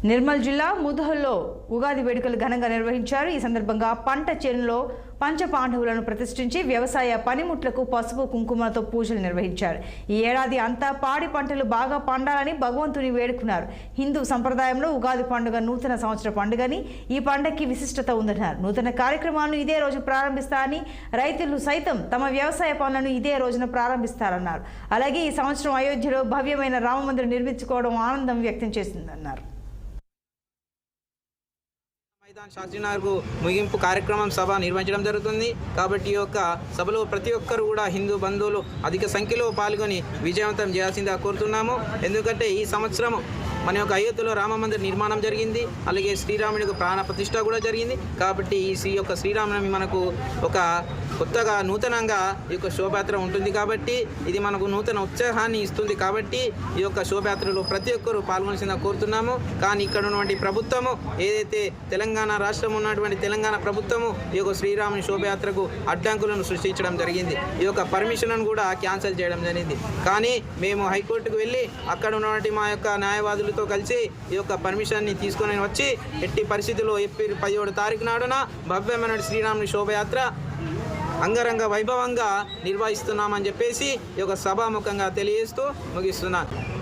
నిర్మల్ జిల్లా ముధోల్లో ఉగాది వేడుకలు ఘనంగా నిర్వహించారు. ఈ సందర్భంగా పంట చేనులో పంచపాండవులను ప్రతిష్ఠించి వ్యవసాయ పనిముట్లకు పసుపు కుంకుమలతో పూజలు నిర్వహించారు. ఈ ఏడాది అంతా పాడి పంటలు బాగా పండాలని భగవంతుని వేడుకున్నారు. హిందూ సంప్రదాయంలో ఉగాది పండుగ నూతన సంవత్సర పండుగని, ఈ పండుగకి విశిష్టత ఉందన్నారు. నూతన కార్యక్రమాలను ఇదే రోజు ప్రారంభిస్తారని, రైతులు సైతం తమ వ్యవసాయ పనులను ఇదే రోజున ప్రారంభిస్తారన్నారు. అలాగే ఈ సంవత్సరం అయోధ్యలో భవ్యమైన రామమందిరం నిర్మించుకోవడం ఆనందం వ్యక్తం చేసిందన్నారు. మైదాన్ శాస్త్రీనగర్కు ముగింపు కార్యక్రమం సభ నిర్వహించడం జరుగుతుంది. కాబట్టి ఈ యొక్క సభలో ప్రతి ఒక్కరు కూడా హిందూ బంధువులు అధిక సంఖ్యలో పాల్గొని విజయవంతం చేయాల్సిందిగా కోరుతున్నాము. ఎందుకంటే ఈ సంవత్సరం మన యొక్క అయోధ్యలో రామ మందిర నిర్మాణం జరిగింది. అలాగే శ్రీరాముడికి ప్రాణ ప్రతిష్ఠ కూడా జరిగింది. కాబట్టి ఈ యొక్క శ్రీరామనవమి మనకు ఒక కొత్తగా నూతనంగా ఈ యొక్క శోభయాత్ర ఉంటుంది. కాబట్టి ఇది మనకు నూతన ఉత్సాహాన్ని ఇస్తుంది. కాబట్టి ఈ యొక్క శోభయాత్రలో ప్రతి ఒక్కరూ పాల్గొనాల్సిందిగా కోరుతున్నాము. కానీ ఇక్కడ ఉన్నటువంటి ప్రభుత్వము ఏదైతే తెలంగాణ రాష్ట్రం ఉన్నటువంటి తెలంగాణ ప్రభుత్వము ఈ యొక్క శ్రీరాముని శోభయాత్రకు అడ్డంకులను సృష్టించడం జరిగింది. ఈ యొక్క పర్మిషన్ను కూడా క్యాన్సిల్ చేయడం జరిగింది. కానీ మేము హైకోర్టుకు వెళ్ళి అక్కడ ఉన్నటువంటి మా యొక్క న్యాయవాదులతో కలిసి ఈ యొక్క పర్మిషన్ని తీసుకొని వచ్చి ఎట్టి పరిస్థితుల్లో ఏప్రిల్ 17 తారీఖు నాడున భవ్యమైన శ్రీరాముని శోభయాత్ర అంగరంగ వైభవంగా నిర్వహిస్తున్నామని చెప్పేసి ఈ యొక్క సభాముఖంగా తెలియజేస్తూ ముగిస్తున్నాను.